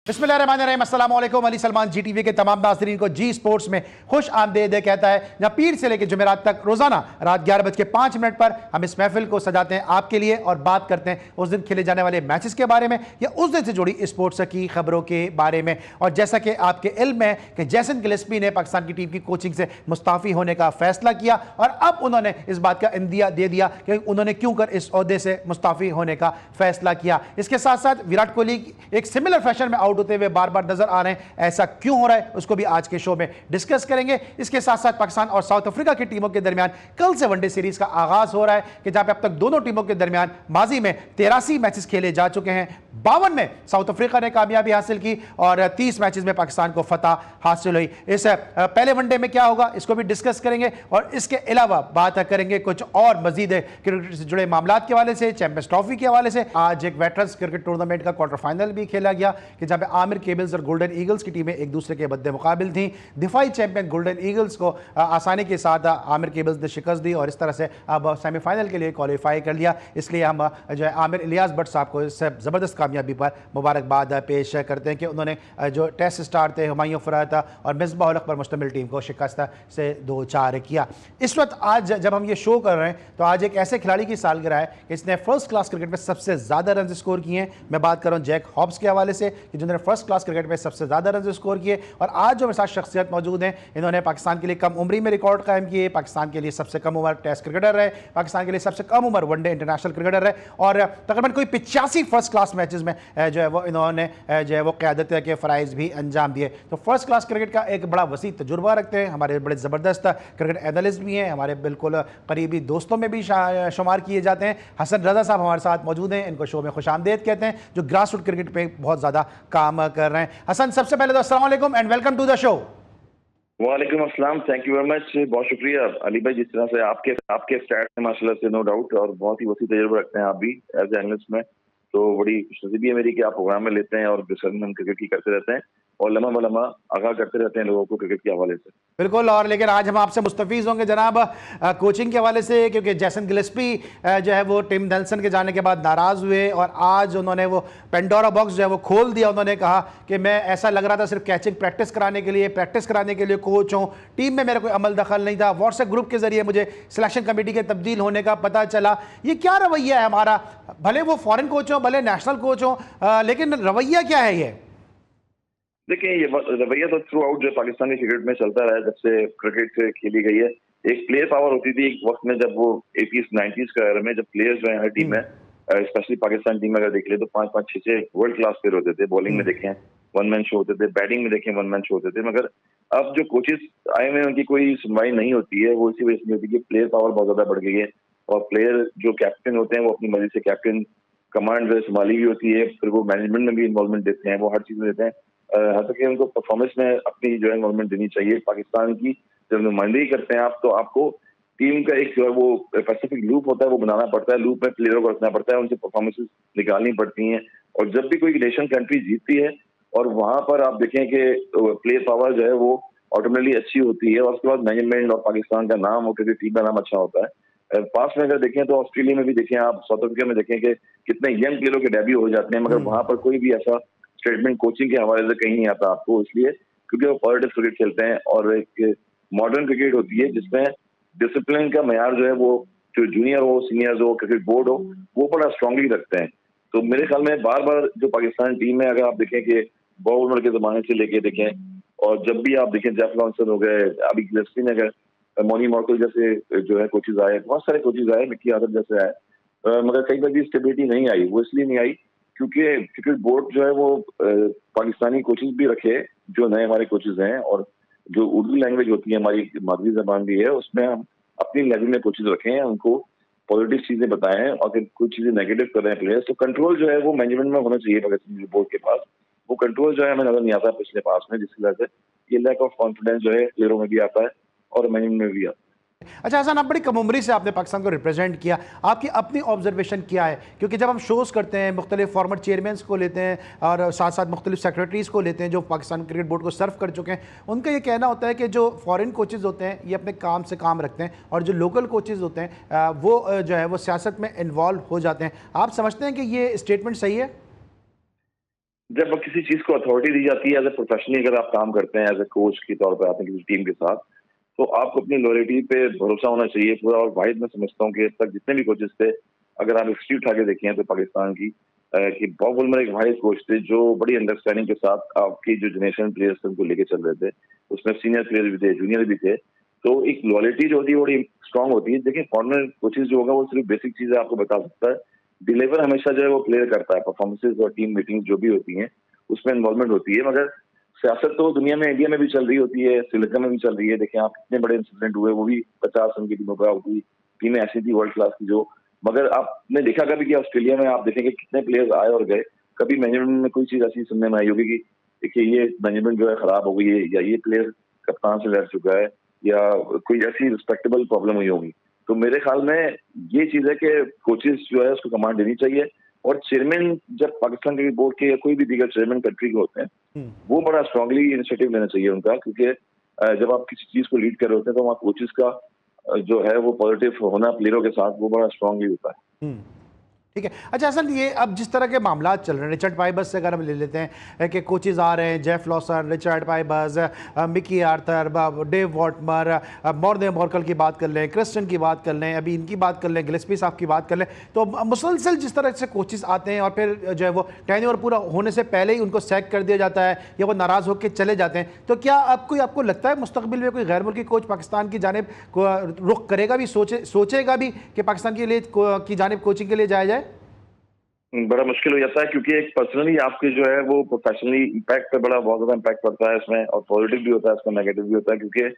बिस्मिल्लाहिर्रहमानिर्रहीम, अस्सलाम वालेकुम। अली सलमान जी टीवी के तमाम नाज़रीन को जी स्पोर्ट्स में खुश आमदीद कहता है, जहाँ पीर से लेकर जुमेरात तक रोजाना रात 11:05 पर हम इस महफिल को सजाते हैं आपके लिए और बात करते हैं उस दिन खेले जाने वाले मैचेस के बारे में या उस दिन से जुड़ी स्पोर्ट्स की खबरों के बारे में। और जैसा कि आपके इल्म है कि जैसन गिलेस्पी ने पाकिस्तान की टीम की कोचिंग से मुस्ताफ़ी होने का फैसला किया और अब उन्होंने इस बात का इंदिया दे दिया कि उन्होंने क्यों कर इस ओहदे से मुस्ताफ़ी होने का फैसला किया। इसके साथ साथ विराट कोहली एक सिमिलर फैशन में आउट होते हुए बार बार नजर आ रहे हैं, ऐसा क्यों हो रहा है उसको भी आज के शो में डिस्कस करेंगे। इसके साथ साथ पाकिस्तान और साउथ अफ्रीका की टीमों के दरमियान कल से वनडे सीरीज का आगाज हो रहा है कि जहां पे अब तक दोनों टीमों के दरमियान माजी में 83 मैचेस खेले जा चुके हैं। 52 में साउथ अफ्रीका ने कामयाबी हासिल की और 30 मैचेस में पाकिस्तान को फतह हासिल हुई। इस पहले वनडे में क्या होगा इसको भी डिस्कस करेंगे और इसके अलावा बात करेंगे कुछ और मजीद क्रिकेट से जुड़े मामला के हवाले से, चैंपियंस ट्रॉफी के हवाले से। आज एक वेटरन्स क्रिकेट टूर्नामेंट का क्वार्टर फाइनल भी खेला गया कि जहां पे आमिर केबल्स और गोल्डन ईगल्स की टीमें एक दूसरे के बद्दे मुकाबिल थी। दिफाई चैंपियन गोल्डन ईगल्स को आसानी के साथ आमिर केबल्स ने शिकस्त दी और इस तरह से अब सेमीफाइनल के लिए क्वालिफाई कर लिया। इसलिए हम जो है आमिर इलियास भट्ट साहब को इस ज़बरदस्त कामयाबी पर मुबारकबाद पेश करते हैं कि उन्होंने जो टेस्ट स्टार थे हुमायूं फरात और मिसबाह उल हक पर मुश्तमिल टीम को शिकस्त से 2-4 किया। इस वक्त आज जब हम ये शो कर रहे हैं तो आज एक ऐसे खिलाड़ी की सालगिरह है कि इसने फर्स्ट क्लास क्रिकेट में सबसे ज़्यादा रन स्कोर किए हैं। मैं बात कर रहा हूँ जैक हॉब्स के हवाले से कि जिन्होंने फर्स्ट क्लास क्रिकेट में सबसे ज़्यादा रन स्कोर किए। और आज जो मेरे साथ शख्सियत मौजूद हैं, इन्होंने पाकिस्तान के लिए कम उम्री में रिकॉर्ड कायम किए, पाकिस्तान के लिए सबसे कम उम्र टेस्ट क्रिकेटर रहे, पाकिस्तान के लिए सबसे कम उम्र वनडे इंटरनेशनल क्रिकेटर रहे और तकरीबन कोई 85 फर्स्ट क्लास मैचेस में जो है वो इन्होंने जो है वो क़यादत के फ़राइज़ भी अंजाम दिए। तो फर्स्ट क्लास क्रिकेट का एक बड़ा वसी तजुर्बा रखते हैं, हमारे बड़े ज़बरदस्त क्रिकेट एनालिस्ट भी हैं, हमारे बिल्कुल करीबी दोस्तों में भी शुमार किए जाते हैं। हसन रज़ा साहब हमारे साथ मौजूद हैं, इनको शो में खुशामदीद कहते हैं, जो ग्रास रूट क्रिकेट पर बहुत ज़्यादा काम कर रहे हैं। हसन, सबसे पहले तो अस्सलाम वालेकुम and welcome to the show. वालेकुम अस्सलाम, थैंक यू वेरी मच, बहुत शुक्रिया अली भाई। जिस तरह से आपके स्टैट्स हैं माशाल्लाह से, नो डाउट, और बहुत ही वसी तजुर्बा रखते हैं आप भी एज एनालिस्ट में, तो बड़ी खुशनसीबी है मेरी कि आप प्रोग्राम में लेते हैं और डिस्कशन हम क्रिकेट की करते रहते हैं और लम्हा आगाह करते रहते हैं लोगों को क्रिकेट के हवाले से। बिल्कुल। और लेकिन आज हम आपसे मुस्तफीज़ होंगे जनाब कोचिंग के हवाले से, क्योंकि जैसन गिलेस्पी जो है वो टिम नेल्सन के जाने के बाद नाराज़ हुए और आज उन्होंने वो पेंडोरा बॉक्स जो है वो खोल दिया। उन्होंने कहा कि मैं ऐसा लग रहा था सिर्फ कैचिंग प्रैक्टिस कराने के लिए कोच हूँ, टीम में मेरा कोई अमल दखल नहीं था, व्हाट्सएप ग्रुप के जरिए मुझे सिलेक्शन कमेटी के तब्दील होने का पता चला। ये क्या रवैया है हमारा? भले वो फॉरेन कोच हो, भले नेशनल कोच हो, लेकिन रवैया क्या है ये? देखिए, ये रवैया तो थ्रू आउट जो पाकिस्तानी क्रिकेट में चलता रहा है जब से क्रिकेट खेली गई है। एक प्लेयर पावर होती थी एक वक्त में, जब वो 80s 90s का era में, जब प्लेयर्स जो है हर टीम में, स्पेशली पाकिस्तान टीम में अगर देख ले तो 5-5 6-6 वर्ल्ड क्लास प्लेयर होते थे। बॉलिंग में देखें वन मैन शो होते थे, बैटिंग में देखें वन मैन शो होते थे। मगर अब जो कोचेस आए हुए हैं उनकी कोई सुनवाई नहीं होती है। वो इसी वजह से होती है कि प्लेयर पावर बहुत ज्यादा बढ़ गई है और प्लेयर जो कैप्टन होते हैं वो अपनी मर्जी से कैप्टन कमांड जो संभाली हुई होती है, फिर वो मैनेजमेंट में भी इन्वॉल्वमेंट देते हैं, वो हर चीज में देते हैं। हालांकि उनको परफॉर्मेंस में अपनी जो है इन्वॉल्वमेंट देनी चाहिए। पाकिस्तान की जब नुमाइंदगी करते हैं आप, तो आपको टीम का एक जो है वो स्पेसिफिक लूप होता है वो बनाना पड़ता है, लूप में प्लेयरों को रखना पड़ता है, उनसे परफॉर्मेंसेस निकालनी पड़ती हैं। और जब भी कोई नेशन कंट्री जीतती है और वहां पर आप देखें कि प्लेयर पावर जो है वो ऑटोमेटिकली अच्छी होती है और उसके बाद मैनेजमेंट और पाकिस्तान का नाम और क्रिकेट टीम का नाम अच्छा होता है। पास में अगर देखें तो ऑस्ट्रेलिया में भी देखें, आप साउथ अफ्रीका में देखें कि कितने यंग प्लेयरों के डेब्यू हो जाते हैं, मगर वहां पर कोई भी ऐसा स्टेटमेंट कोचिंग के हवाले से कहीं नहीं आता आपको, इसलिए क्योंकि वो पॉलिटिक्स क्रिकेट खेलते हैं और एक मॉडर्न क्रिकेट होती है जिसमें डिसिप्लिन का मयार जो है वो जो जूनियर हो, सीनियर्स हो, क्रिकेट बोर्ड हो, वो बड़ा स्ट्रांगली रखते हैं। तो मेरे ख्याल में बार बार जो पाकिस्तान टीम है, अगर आप देखें कि बॉल उमर के जमाने से लेके देखें और जब भी आप देखें जेफ लॉन्सन हो गए, अभी गिलेस्पी में अगर मॉनी मॉर्कल जैसे जो है कोचेज आए, बहुत सारे कोचेज आए, मिक्की आदम जैसे आए, मगर कहीं पर भी स्टेबिलिटी नहीं आई। वो इसलिए नहीं आई क्योंकि क्रिकेट बोर्ड जो है वो पाकिस्तानी कोचेज भी रखे, जो नए हमारे कोचेज हैं, और जो उर्दू लैंग्वेज होती है हमारी मादरी जबान भी है, उसमें हम अपनी लैंग्वेज में कोचेज रखे हैं, उनको पॉलिटिक्स चीजें बताएं और अगर कुछ चीजें नेगेटिव कर रहे हैं प्लेयर्स, तो कंट्रोल जो है वो मैनेजमेंट में होना चाहिए पाकिस्तानी बोर्ड के पास। वो कंट्रोल जो है हमें नजर नहीं आता पिछले पास में, जिसकी वजह से ये लैक ऑफ कॉन्फिडेंस जो है प्लेयरों में भी आता है और मैनेजमेंट में भी आता है। अच्छा हसन, आप बड़ी कम उम्री से आपने पाकिस्तान को रिप्रेजेंट किया, आपकी अपनी ऑब्जर्वेशन क्या है? क्योंकि जब हम शोज़ करते हैं मुख्तलिफ फॉर्मर चेयरमैन को लेते हैं और साथ साथ मुख्तलिफ सेक्रेटरीज़ को लेते हैं जो पाकिस्तान क्रिकेट बोर्ड को सर्व कर चुके हैं, उनका ये कहना होता है कि जो फॉरेन कोचेज़ होते हैं ये अपने काम से काम रखते हैं और जो लोकल कोचेज़ होते हैं वो जो है वो सियासत में इन्वॉल्व हो जाते हैं। आप समझते हैं कि ये स्टेटमेंट सही है? जब किसी चीज को अथॉरिटी दी जाती है एज ए प्रोफेशनली, अगर आप काम करते हैं एज ए कोच के तौर पर आपने किसी टीम के साथ, तो आपको अपनी लॉयल्टी पे भरोसा होना चाहिए पूरा। और वाहिद मैं समझता हूँ कि अब तक जितने भी कोचेस थे, अगर आप हिस्ट्री उठा के देखें तो पाकिस्तान की, कि बॉब वुलमर एक वाहिद कोच थे जो बड़ी अंडरस्टैंडिंग के साथ आपकी जो जनरेशन प्लेयर्स थे उनको लेके चल रहे थे। उसमें सीनियर प्लेयर भी थे, जूनियर भी थे। तो एक लॉयल्टी जो होती है बड़ी स्ट्रांग होती है। देखिए फॉरनर कोचेज जो होगा वो सिर्फ बेसिक चीजें आपको बता सकता है, डिलीवर हमेशा जो है वो प्लेयर करता है। परफॉर्मेंसेज और टीम मीटिंग जो भी होती हैं उसमें इन्वॉल्वमेंट होती है। मगर सियासत तो दुनिया में, इंडिया में भी चल रही होती है, श्रीलंका में भी चल रही है। देखें आप, कितने बड़े इंसिडेंट हुए, वो भी 50 रन की टीमों पर होती। टीमें ऐसी थी वर्ल्ड क्लास की जो, मगर आपने देखा कभी कि ऑस्ट्रेलिया में आप देखेंगे कितने प्लेयर्स आए और गए, कभी मैनेजमेंट में कोई चीज ऐसी सुनने में आई होगी कि देखिए ये मैनेजमेंट जो है खराब हो गई है, या ये प्लेयर कप्तान से लड़ चुका है, या कोई ऐसी रिस्पेक्टेबल प्रॉब्लम हुई होगी। तो मेरे ख्याल में ये चीज है कि कोचेस जो है उसको कमांड देनी चाहिए। और चेयरमैन जब पाकिस्तान क्रिकेट बोर्ड के या कोई भी दीगर चेयरमैन कंट्री के होते हैं, वो बड़ा स्ट्रांगली इनिशिएटिव लेना चाहिए उनका, क्योंकि जब आप किसी चीज को लीड कर रहे होते हैं तो वहाँ कोचेस का जो है वो पॉजिटिव होना प्लेयरों के साथ वो बड़ा स्ट्रांगली होता है। ठीक है। अच्छा हसन, ये अब जिस तरह के मामला चल रहे हैं, रिचर्ड पाइबर्स से अगर हम ले लेते हैं कि कोचेज आ रहे हैं, Jeff Lawson, Richard Pybus, Mickey Arthur, Dav Whatmore, Morne Morkel की बात कर लें, क्रिस्टन की बात कर लें, अभी इनकी बात कर लें, गिलेस्पी साहब की बात कर लें, तो मुसलसल जिस तरह से कोचेज आते हैं और फिर जो है वो टेन्योर पूरा होने से पहले ही उनको सैक कर दिया जाता है या वो नाराज़ होकर चले जाते हैं, तो क्या आपको लगता है मुस्तकबिल में कोई गैर मुल्की कोच पाकिस्तान की जानिब रुख करेगा भी, सोचेगा भी कि पाकिस्तान के लिए की जानिब कोचिंग के लिए जाया जाए? बड़ा मुश्किल हो जाता है, क्योंकि एक पर्सनली आपके जो है वो प्रोफेशनली इम्पैक्ट पे बहुत ज्यादा इम्पैक्ट पड़ता है इसमें, और पॉजिटिव भी होता है इसका, नेगेटिव भी होता है। क्योंकि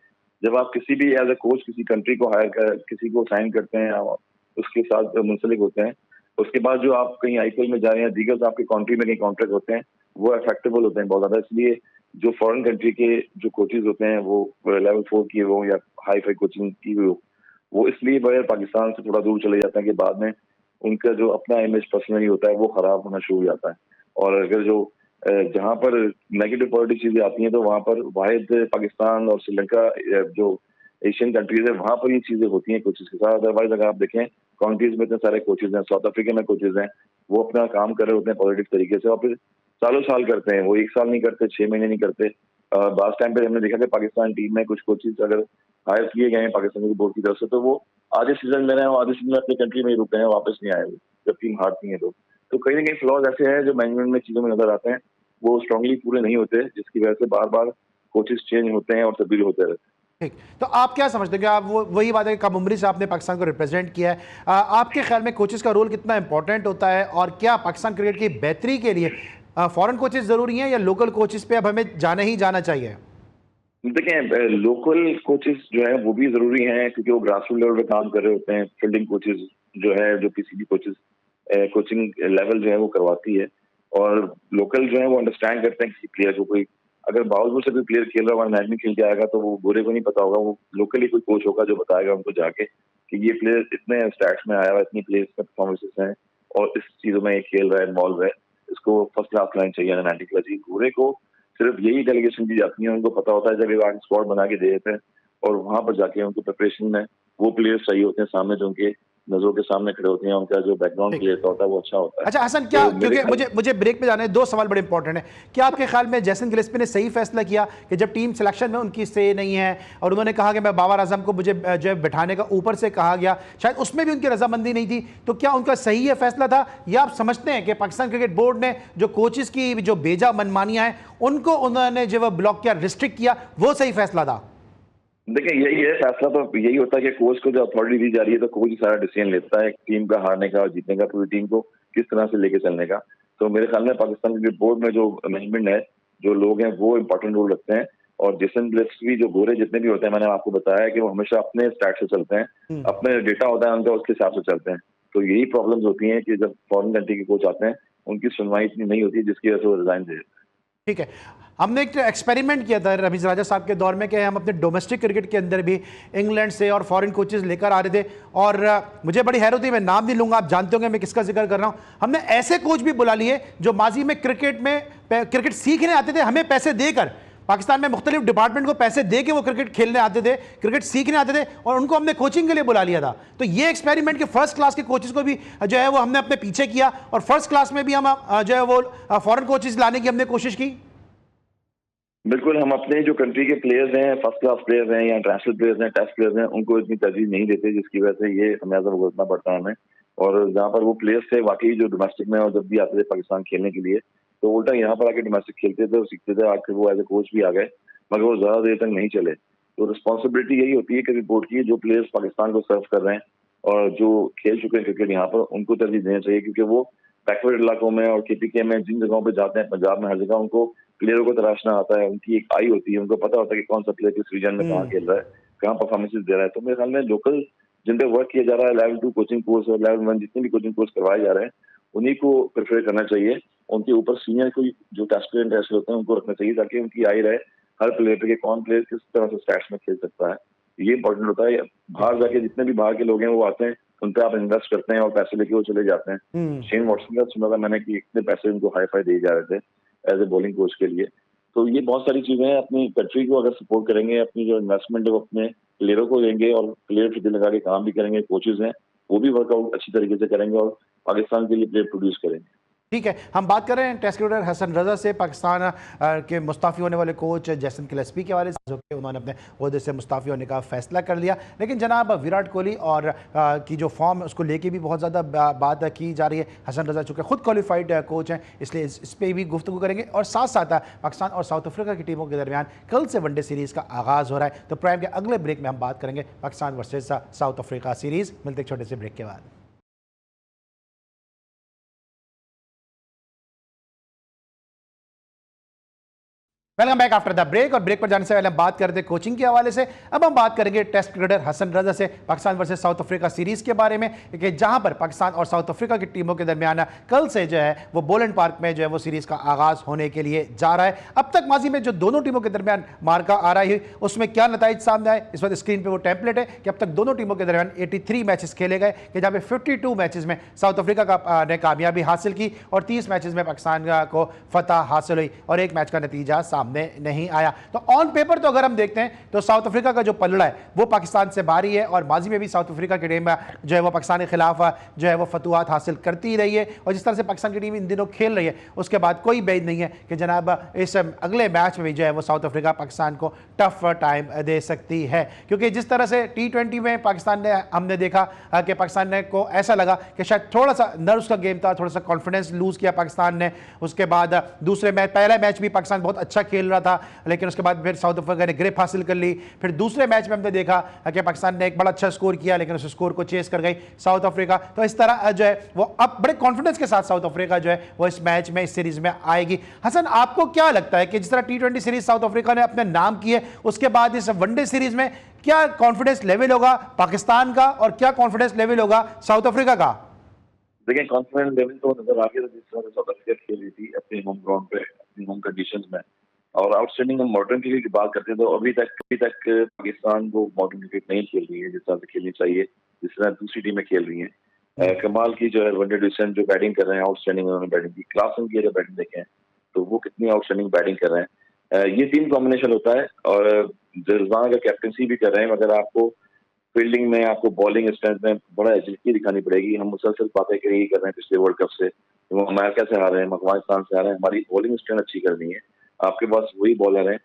जब आप किसी भी एज ए कोच किसी कंट्री को हायर कर किसी को साइन करते हैं और उसके साथ मुंसलिक होते हैं, उसके बाद जो आप कहीं आईपीएल में जा रहे हैं, दीगर आपके कंट्री में कहीं कॉन्ट्रैक्ट होते हैं, वो अफेक्टेबल होते हैं बहुत ज्यादा। इसलिए जो फॉरेन कंट्री के जो कोचेज होते हैं वो लेवल 4 की हो या हाई फाई कोचिंग की हो, वो इसलिए बगैर पाकिस्तान से थोड़ा दूर चले जाते हैं कि बाद में उनका जो अपना इमेज पर्सनली होता है वो खराब होना शुरू हो जाता है। और अगर जो जहां पर नेगेटिव पॉजिटिव चीजें आती हैं तो वहां पर वाहिद पाकिस्तान और श्रीलंका जो एशियन कंट्रीज है वहां पर ये चीजें होती हैं कोचेज के साथ। अदरवाइज अगर आप देखें कंट्रीज में इतने सारे कोचेज हैं, साउथ अफ्रीका में कोचेज हैं, वो अपना काम कर रहे होते हैं पॉजिटिव तरीके से और फिर सालों साल करते हैं। वो 1 साल नहीं करते, 6 महीने नहीं करते। लास्ट टाइम पे हमने देखा कि पाकिस्तान टीम में कुछ कोचेज अगर हायर किए गए हैं पाकिस्तान बोर्ड की तरफ से, तो वो आधे सीजन में रहे और आधे सीजन में अपनी कंट्री में ही रुके हैं, वापस नहीं आए जब टीम हारती है। तो कहीं ना कहीं फ्लॉज ऐसे हैं जो मैनेजमेंट में चीजों में नजर आते हैं, वो स्ट्रांगली पूरे नहीं होते, जिसकी वजह से बार बार कोचेस चेंज होते हैं और तब्दील होते रहते हैं। ठीक, तो आप क्या समझते हैं कि आप वही बात है कि कम उम्री से आपने पाकिस्तान को रिप्रेजेंट किया है, आपके ख्याल में कोचेस का रोल कितना इंपॉर्टेंट होता है और क्या पाकिस्तान क्रिकेट की बेहतरी के लिए फॉरेन कोचेस जरूरी हैं या लोकल कोचेस पे अब हमें जाना ही जाना चाहिए? देखें लोकल कोचेस जो है वो भी जरूरी हैं, क्योंकि वो ग्रास रूट लेवल पे काम कर रहे होते हैं। फील्डिंग कोचेस जो है, जो पीसीबी कोचेस कोचिंग लेवल जो है वो करवाती है, और लोकल जो है वो अंडरस्टैंड करते हैं किसी प्लेयर को। कोई अगर बावजूद से कोई प्लेयर खेल रहा है मैच में खेल के आएगा तो वो गोरे को नहीं पता होगा, वो लोकली कोई कोच होगा जो बताएगा उनको जाके कि ये प्लेयर इतने स्टैट्स में आया हुआ, इतनी प्लेयर्स का परफॉर्मेंसेस हैं और इस चीजों में खेल रहा है, इन्वॉल्व है, इसको फर्स्ट क्लास लाइन चाहिए 90 क्लास। गोरे को सिर्फ यही डेलीगेशन दी जाती है, उनको पता होता है जब ये आगे स्क्वाड बना के दे देते हैं और वहां पर जाके उनको प्रिपरेशन में वो प्लेयर्स चाहिए होते हैं सामने, जो उनके नजरों के सामने खड़े होते हैं, उनका जो बैकग्राउंड क्लियर होता है वो अच्छा होता है। अच्छा हसन, क्या तो क्योंकि मुझे ब्रेक पे जाना है, 2 सवाल बड़े इंपॉर्टेंट हैं। क्या आपके ख्याल में जेसन गिलेस्पी ने सही फैसला किया कि जब टीम सिलेक्शन में उनकी से नहीं है और उन्होंने कहा कि मैं बाबर आजम को मुझे जो बैठाने का ऊपर से कहा गया, शायद उसमें भी उनकी रजामंदी नहीं थी, तो क्या उनका सही है फैसला था, या आप समझते हैं कि पाकिस्तान क्रिकेट बोर्ड ने जो कोचेस की जो बेजा मनमानियां हैं उनको उन्होंने जो ब्लॉक किया, रिस्ट्रिक्ट किया, वो सही फैसला था? देखिए यही है फैसला, तो यही होता है कि कोच को जो अथॉरिटी दी जा रही है तो कोच सारा डिसीजन लेता है टीम का हारने का और जीतने का, पूरी टीम को किस तरह से लेके चलने का। तो मेरे ख्याल में पाकिस्तान क्रिकेट बोर्ड में जो मैनेजमेंट है, जो लोग हैं, वो इंपॉर्टेंट रोल रखते हैं। और जेसन गिलेस्पी जो गोरे जितने भी होते हैं, मैंने आपको बताया कि वो हमेशा अपने स्टैट से चलते हैं, अपने डेटा होता है उनका, उसके हिसाब से चलते हैं। तो यही प्रॉब्लम्स होती हैं कि जब फॉरेन कंट्री के कोच आते हैं उनकी सुनवाई इतनी नहीं होती, जिसकी वजह से वो रिजाइन दे देते हैं। ठीक है, हमने एक एक्सपेरिमेंट किया था रमीज राजा साहब के दौर में कि हम अपने डोमेस्टिक क्रिकेट के अंदर भी इंग्लैंड से और फॉरेन कोचेस लेकर आ रहे थे, और मुझे बड़ी हैरत हुई, मैं नाम नहीं लूंगा, आप जानते होंगे मैं किसका जिक्र कर रहा हूं। हमने ऐसे कोच भी बुला लिए जो माजी में क्रिकेट सीखने आते थे हमें पैसे देकर, पाकिस्तान में मुख्तलिफ डिपार्टमेंट को पैसे दे के वो क्रिकेट खेलने आते थे, क्रिकेट सीखने आते थे, और उनको हमने कोचिंग के लिए बुला लिया था। तो ये एक्सपेरिमेंट के फर्स्ट क्लास के कोचेस को भी जो है वो हमने अपने पीछे किया, और फर्स्ट क्लास में भी हम जो है वो फॉरेन कोचेस लाने की हमने कोशिश की। बिल्कुल, हम अपने जो कंट्री के प्लेयर्स हैं, फर्स्ट क्लास प्लेयर्स हैं या इंटरनेशनल प्लेयर्स हैं, टेस्ट प्लेयर्स हैं, उनको इतनी तरजीह नहीं देते, जिसकी वजह से ये खमियाजा भुगतना पड़ता है हमें। और जहाँ पर वो प्लेयर्स थे वाकई जो डोमेस्टिक में और जब भी आते थे पाकिस्तान खेलने के लिए, तो उल्टा यहाँ पर आके डोमेस्टिक खेलते थे और सीखते थे। आखिर वो एज ए कोच भी आ गए, मगर वो ज्यादा देर तक नहीं चले। तो रिस्पॉन्सिबिलिटी यही होती है कि रिपोर्ट की जो प्लेयर्स पाकिस्तान को सर्व कर रहे हैं और जो खेल चुके हैं क्रिकेट यहाँ पर, उनको तरजीह देना चाहिए, क्योंकि वो बैकवर्ड इलाकों में और KPK में जिन जगहों पर जाते हैं, पंजाब में हर जगह उनको प्लेयरों को तराशना आता है। उनकी एक आई होती है, उनको पता होता है कि कौन सा प्लेयर किस रीजन में कहाँ खेल रहा है, कहाँ परफॉर्मेंसेस दे रहा है। तो मेरे ख्याल में लोकल जिन पे वर्क किया जा रहा है, लेवल 2 कोचिंग कोर्स और लेवल 1 जितने भी कोचिंग कोर्स करवाए जा रहे हैं, उन्हीं को प्रेफर करना चाहिए। उनके ऊपर सीनियर कोई जो टेस्ट प्लेयर इंटरेस्ट होते हैं उनको रखना चाहिए, ताकि उनकी आई रहे हर प्लेयर पे कि कौन प्लेयर किस तरह से स्टैट्स में खेल सकता है। ये इंपॉर्टेंट होता है। बाहर जाके जितने भी बाहर के लोग हैं वो आते हैं, उन पे आप इन्वेस्ट करते हैं और पैसे लेके वो चले जाते हैं। शेन वॉटसन का सुना था मैंने कि इतने पैसे उनको हाई फाई दिए जा रहे थे एज ए बॉलिंग कोच के लिए। तो ये बहुत सारी चीजें हैं। अपनी कंट्री को अगर सपोर्ट करेंगे, अपनी जो इन्वेस्टमेंट है वो अपने प्लेयरों को देंगे और प्लेयर फिर दिल लगा के काम भी करेंगे, कोचेज हैं वो भी वर्कआउट अच्छी तरीके से करेंगे और पाकिस्तान के लिए प्लेयर प्रोड्यूस करेंगे। ठीक है, हम बात कर रहे हैं टेस्ट क्रिकेटर हसन रजा से। पाकिस्तान के मुस्ताफ़ी होने वाले कोच जैसन गिलेस्पी के हवाले से उन्होंने अपने ओहदे से मुस्ताफ़ी होने का फैसला कर लिया, लेकिन जनाब विराट कोहली और की जो फॉर्म उसको लेके भी बहुत ज़्यादा बात की जा रही है। हसन रजा चूँकि खुद क्वालिफाइड कोच हैं, इसलिए इस पर भी गुफ्तगू करेंगे। और साथ साथ पाकिस्तान और साउथ अफ्रीका की टीमों के दरमियान कल से वनडे सीरीज़ का आगाज़ हो रहा है। तो प्राइम के अगले ब्रेक में हम बात करेंगे Pakistan versus South Africa series. मिलते एक छोटे से ब्रेक के बाद। Welcome back after the break. और ब्रेक पर जाने से पहले हम बात करते हैं कोचिंग के हवाले से। अब हम बात करेंगे टेस्ट क्रिकेटर हसन रजा से Pakistan versus South Africa series के बारे में, कि जहां पर पाकिस्तान और साउथ अफ्रीका की टीमों के दरमियान कल से जो है वो बोलैंड पार्क में जो है वो सीरीज का आगाज होने के लिए जा रहा है। अब तक माजी में जो दोनों टीमों के दरमियान मार्का आ रही है उसमें क्या नतीजे सामने आए, इस वक्त स्क्रीन पर वो टेम्पलेट है कि अब तक दोनों टीमों के दरमियान 83 मैचेस खेले गए, कि जहां पे 52 मैचेस में साउथ अफ्रीका ने कामयाबी हासिल की और 30 मैचेस में पाकिस्तान को फतह हासिल हुई और एक मैच का नतीजा सामने नहीं आया। तो ऑन पेपर तो अगर हम देखते हैं तो साउथ अफ्रीका का जो पलड़ा है वो पाकिस्तान से भारी है, और माजी में भी साउथ अफ्रीका की टीम जो है वो पाकिस्तान के खिलाफ जो है वो फतुहात हासिल करती रही है। और जिस तरह से पाकिस्तान की टीम इन दिनों खेल रही है उसके बाद कोई बेद नहीं है कि जनाब इस अगले मैच में भी जो है वो साउथ अफ्रीका पाकिस्तान को टफ टाइम दे सकती है, क्योंकि जिस तरह से T20 में पाकिस्तान ने हमने देखा कि पाकिस्तान को ऐसा लगा कि शायद थोड़ा सा नर्व्स का गेम था, थोड़ा सा कॉन्फिडेंस लूज किया पाकिस्तान ने। उसके बाद दूसरे मैच, पहला मैच भी पाकिस्तान बहुत अच्छा खेल रहा था, लेकिन उसके बाद फिर साउथ अफ्रीका ने ग्रिप हासिल कर ली। फिर दूसरे मैच में हमने देखा कि पाकिस्तान ने एक बड़ा अच्छा स्कोर किया, लेकिन उस स्कोर को चेस कर गई साउथ अफ्रीका। तो इस तरह जो है वो अब बड़े कॉन्फिडेंस के साथ साउथ अफ्रीका जो है वो इस मैच में, इस सीरीज में आएगी। हसन, आपको क्या लगता है कि जिस तरह T20 सीरीज साउथ अफ्रीका ने अपने नाम की है, उसके बाद इस वनडे सीरीज में क्या कॉन्फिडेंस लेवल होगा पाकिस्तान का और क्या कॉन्फिडेंस लेवल होगा साउथ अफ्रीका का? देखिए, कॉन्फिडेंस लेवल तो नजर आ गया जिस तरह से साउथ अफ्रीका खेल रही थी अपने होम ग्राउंड पे, अपनी होम कंडीशंस में। और आउटस्टैंडिंग हम मॉडर्न क्रिकेट की बात करते हैं तो अभी तक पाकिस्तान वो मॉडर्न क्रिकेट नहीं खेल रही है जिस तरह से खेलनी चाहिए, जिस तरह दूसरी टीमें खेल रही हैं। कमाल की जो है वनडे डिवीजन जो बैटिंग कर रहे हैं, आउटस्टैंडिंग उन्होंने बैटिंग की। क्लासन की अगर बैटिंग देखें तो वो कितनी आउटस्टैंडिंग बैटिंग कर रहे हैं। ये टीम कॉम्बिनेशन होता है और रिजवान अगर कैप्टनसी भी कर रहे हैं, मगर आपको फील्डिंग में, आपको बॉलिंग स्ट्रेंथ में बड़ा एजिलिटी दिखानी पड़ेगी। हम मुसलसल बातें कर रहे हैं पिछले वर्ल्ड कप से, तो अमेरिका से हारे हैं, अफगानिस्तान से हारे हैं। हमारी बॉलिंग स्ट्रेंथ अच्छी करनी है। आपके पास वही बॉलर हैं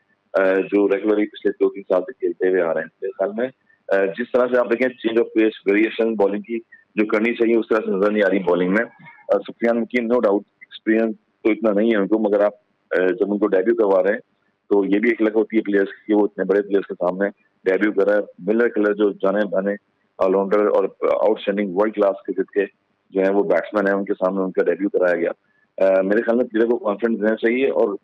जो रेगुलरली पिछले 2-3 साल से खेलते हुए आ रहे हैं। मेरे ख्याल में जिस तरह से आप देखें change of pace, variation bowling की जो करनी चाहिए उस तरह से नजर नहीं आ रही बॉलिंग में। सुफियान मुकीम नो डाउट एक्सपीरियंस तो इतना नहीं है उनको, मगर आप जब उनको डेब्यू करवा रहे हैं तो ये भी एक लग होती है प्लेयर्स की, वो इतने बड़े प्लेयर्स के सामने डेब्यू कर रहा है। मिलर किलर जो जाने माने ऑलराउंडर और आउटस्टैंडिंग वर्ल्ड क्लास क्रिकेट के जो है वो बैट्समैन है, उनके सामने उनका डेब्यू कराया गया। मेरे ख्याल में प्लेयर को कॉन्फिडेंस देना चाहिए और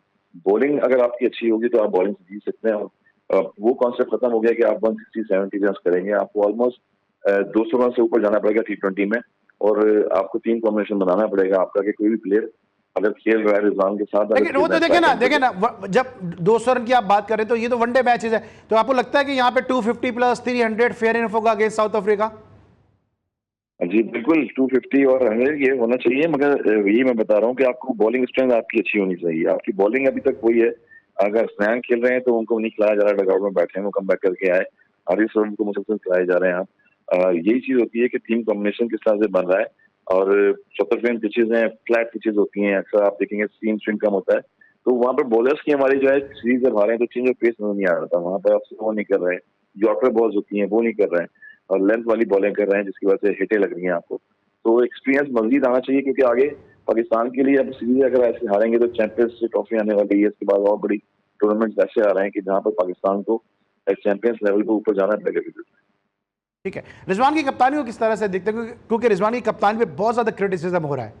बॉलिंग अगर आपकी अच्छी होगी तो आप बॉलिंग से जीत सकते हैं। और वो कॉन्सेप्ट खत्म हो गया कि आप 160-170 रन करेंगे। आपको ऑलमोस्ट 200 रन से ऊपर जाना पड़ेगा T20 में, और आपको टीम कॉम्बिनेशन बनाना पड़ेगा आपका कि कोई भी प्लेयर अगर खेल रहा है रिजवान के साथ। लेकिन वो तो देखे ना जब 200 रन की आप बात करें तो ये तो वनडे मैचेस है, तो आपको लगता है कि यहाँ पे 250 प्लस 300 फेयर इनफ होगा अगेंस्ट साउथ अफ्रीका? जी बिल्कुल, 250 और 100 ये होना चाहिए, मगर यही मैं बता रहा हूँ कि आपको बॉलिंग स्ट्रेंथ आपकी अच्छी होनी चाहिए। आपकी बॉलिंग अभी तक वही है, अगर स्नैन खेल रहे हैं तो उनको नहीं खिलाया जा रहा, डगआउट में बैठे हैं, वो कम बैक करके आए, हरीश रावत को मुसलसल खिलाए जा रहे हैं आप। यही चीज होती है कि टीम कॉम्बिनेशन किस तरह से बन रहा है। और चौतरफेन पिचेज हैं, फ्लैट पिचेज होती हैं, अक्सर आप देखेंगे सीम स्विंग कम होता है, तो वहाँ पर बॉलर्स की हमारी जो है सीरीज जब हारे हैं तो चेंज ऑफ पेस नहीं आ रहा था, वहाँ पर आप स्लो नहीं कर रहे हैं, यॉर्कर बॉल्स होती हैं वो नहीं कर रहे हैं, और लेंथ वाली बॉलिंग कर रहे हैं जिसकी वजह से हिटें लग रही हैं आपको। तो एक्सपीरियंस मजीद आना चाहिए, क्योंकि आगे पाकिस्तान के लिए अब सीरीज अगर ऐसे हारेंगे तो चैंपियंस ट्रॉफी आने वाली है, इसके बाद और बड़ी टूर्नामेंट ऐसे आ रहे हैं कि जहाँ पर पाकिस्तान को एक चैंपियंस लेवल पर ऊपर जाना पड़ेगा क्रिकेट में। ठीक है, रिजवान की कप्तानी को किस तरह से देखते हैं, क्योंकि रिजवान की कप्तानी पे बहुत ज्यादा क्रिटिसिज्म हो रहा है।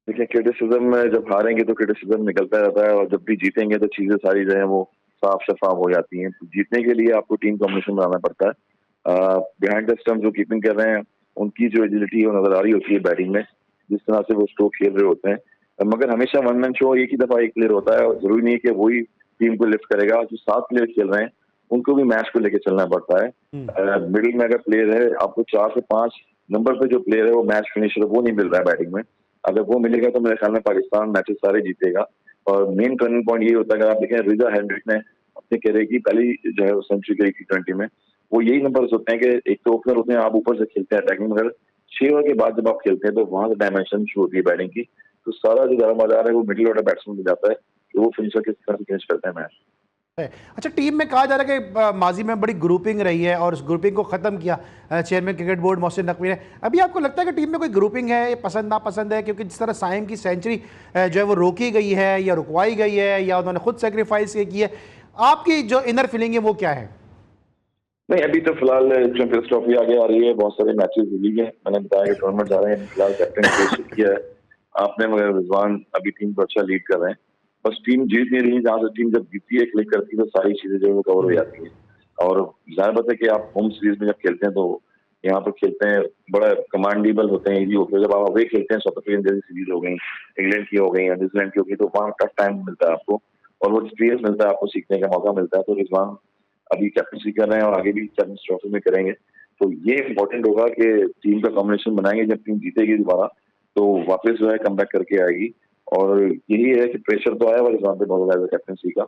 देखिए, क्रिटिसिज्म में जब हारेंगे तो क्रिटिसिज्म निकलता रहता है, और जब भी जीतेंगे तो चीजें सारी जो है वो साफ शफाफ हो जाती हैं। तो जीतने के लिए आपको टीम कॉम्बिनेशन बनाना पड़ता है। बिहाइंड द स्टंप जो कीपिंग कर रहे हैं उनकी जो एजिलिटी है नजर आ रही होती है बैटिंग में, जिस तरह से वो स्ट्रोक खेल रहे होते हैं। मगर हमेशा वन मैन शो एक ही दफा एक प्लेयर होता है, और जरूरी नहीं है कि वही टीम को लिफ्ट करेगा। जो 7 प्लेयर खेल रहे हैं उनको भी मैच को लेकर चलना पड़ता है। मिडिल में अगर प्लेयर है, आपको 4 से 5 नंबर पे जो प्लेयर है वो मैच फिनिशर, वो नहीं मिल रहा है बैटिंग में। अगर वो मिलेगा तो मेरे ख्याल में पाकिस्तान मैचेस सारे जीतेगा। और मेन टर्निंग पॉइंट ये होता है, अगर आप देखें रिजा हेंड्रिक ने अपने करियर की पहली जो है सेंचुरी करी T20 में, वो यही नंबर्स होते हैं कि एक तो ओपनर होते हैं, आप ऊपर से खेलते हैं अटैकिंग, मगर 6 ओवर के बाद जब आप खेलते हैं तो वहां से डायमेंशन शुरू होती है बैटिंग की। तो सारा जो ज्यादा मजा है वो मिडिल ऑर्डर बैट्समैन में जाता है कि वो फिनिशर किस तरह से फिनिश करते हैं मैच। अच्छा, टीम में कहा जा रहा है कि माजी में बड़ी ग्रुपिंग रही है और उस ग्रुपिंग को ख़त्म किया chairman cricket board Mohsin Naqvi ने। अभी आपको लगता है कि टीम में कोई ग्रुपिंग है, ये पसंद नापसंद है? क्योंकि जिस तरह साइम की सेंचुरी जो है वो रोकी गई है या रुकवाई गई है या उन्होंने खुद सेक्रीफाइस की है, आपकी जो इनर फीलिंग है वो क्या है? नहीं, अभी तो फिलहाल चैंपियंस ट्रॉफी आगे आ रही है, बहुत सारे मैचेस रिलीज हैं, मैंने बताया कि टूर्नामेंट आ रहे हैं, फिलहाल कैप्टन घोषित किया है आपने, मगर रिजवान अभी टीम को अच्छा लीड कर रहे हैं। बस टीम जीत नहीं रही, जहाँ से टीम जब जीतती है, क्लिक करती है, तो सारी चीजें जो है वो कवर हो जाती है। और जाहिर बात है कि आप होम सीरीज में जब खेलते हैं तो यहाँ पर खेलते हैं बड़ा कमांडेबल होते हैं, इजी होते हैं। जब आप अवे खेलते हैं, साउथ अफ्रीकन जैसी सीरीज हो गई, इंग्लैंड की हो गई या न्यूजीलैंड की हो गई, तो वहाँ टफ टाइम मिलता है आपको, और वो एक्सपीरियंस मिलता है आपको, सीखने का मौका मिलता है। तो रिजवान अभी कैप्टनसी कर रहे हैं और आगे भी चैंपियंस ट्रॉफी में करेंगे, तो ये इंपॉर्टेंट होगा कि टीम का कॉम्बिनेशन बनाएंगे। जब टीम जीतेगी दोबारा तो वापस जो है कम बैक करके आएगी, और यही है कि प्रेशर तो आया हुआ रिजवान पे बहुत ज्यादा कैप्टनसी का।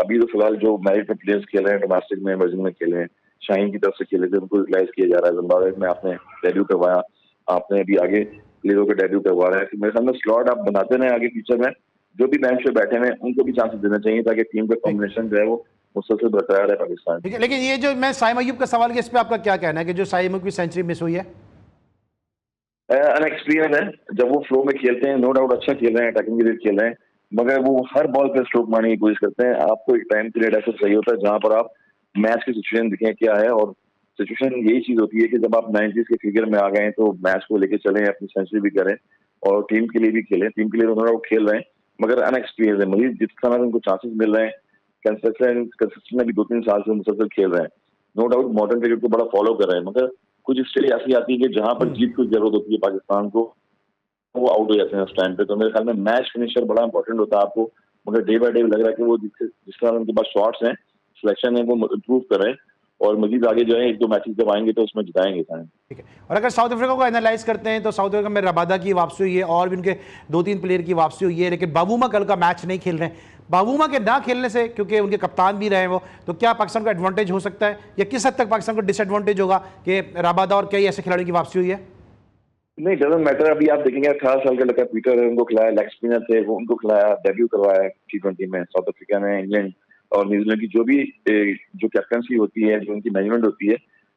अभी तो फिलहाल जो मैरिट में प्लेयर्स खेल रहे हैं, डोमेस्टिक में वर्जिन में खेले हैं, शाहीन की तरफ से खेले थे, उनको यूटिलाइज किया जा रहा है। जिम्बाब्वे में आपने डेब्यू करवाया, आपने अभी आगे प्लेयरों का डेब्यू करवा रहे हैं, तो मेरे सामने स्लॉट आप बनाते रहे आगे फ्यूचर में, जो भी बेंच पे बैठे हैं उनको भी चांसेस देना चाहिए, ताकि टीम का कॉम्बिनेशन जो है वो मुसलसल बरकरार है पाकिस्तान। ठीक है, लेकिन ये जो मैं साइम अय्यूब का सवाल किया, इस पर आपका क्या कहना है कि जो साइम अय्यूब की सेंचुरी मिस हुई है? अनएक्सपीरियंस है, जब वो फ्लो में खेलते हैं नो डाउट अच्छा खेल रहे हैं, अटैकिंग पीरियड खेल रहे हैं, मगर वो हर बॉल पे स्ट्रोक मारने की कोशिश करते हैं। आपको एक टाइम पीरियड ऐसा चाहिए होता है जहां पर आप मैच की सिचुएशन दिखें क्या है, और सिचुएशन यही चीज होती है कि जब आप 90s के फिगर में आ गए तो मैच को लेके चलें, अपनी सेंचुरी भी करें और टीम के लिए भी खेलें। टीम के लिए नो डाउट खेल रहे हैं, मगर अनएक्सपीरियंस है। मजीद जिस तरह उनको चांसेस मिल रहे हैं, कंसिस्टेंट अभी 2-3 साल से मुसलसल खेल रहे हैं, नो डाउट मॉडर्न क्रिकेट को बड़ा फॉलो कर रहे हैं, मगर कुछ स्टेज ऐसी आती है कि जहां पर जीत की जरूरत होती है पाकिस्तान को, वो आउट हो जाते हैं उस टाइम पे। तो मेरे ख्याल में मैच फिनिशर बड़ा इंपॉर्टेंट होता है आपको, मगर डे बाय डे लग रहा है कि वो जिस तरह उनके पास शॉट्स हैं, सिलेक्शन है, वो इम्प्रूव कर रहे हैं, और मजीद आगे जो है 1-2 मैचेस जब आएंगे तो उसमें जिताएंगे सारे। ठीक है, और अगर साउथ अफ्रीका को एनालाइज करते हैं तो साउथ अफ्रीका में रबादा की वापसी हुई है और भी उनके 2-3 प्लेयर की वापसी हुई है, लेकिन बाबूमा कल का मैच नहीं खेल रहे हैं। बाबूमा के ना खेलने से, क्योंकि उनके कप्तान भी रहे वो, तो क्या पाकिस्तान को एडवांटेज हो सकता है या किस हद तक पाकिस्तान को डिसएडवांटेज होगा कि रबादा और कई ऐसे खिलाड़ियों की वापसी हुई है? नहीं, डजंट मैटर। अभी आप देखेंगे 18 साल का लड़का पीटर है, उनको खिलाया, लेग स्पिनर थे वो, उनको खिलाया, डेब्यू करवाया T20 में। साउथ अफ्रीका ने, इंग्लैंड और न्यूजीलैंड की जो कैप्टनसी होती है, जो उनकी मैनेजमेंट होती है,